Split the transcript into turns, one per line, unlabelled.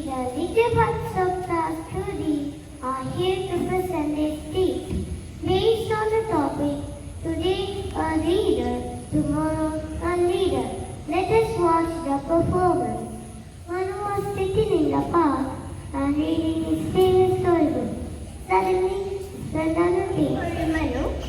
The little parts of the story are here to present a state based on the topic. Today a reader, tomorrow a leader. Let us watch the performance. Manu was sitting in the park and reading his favorite storybook. Suddenly, the another day.
Manu,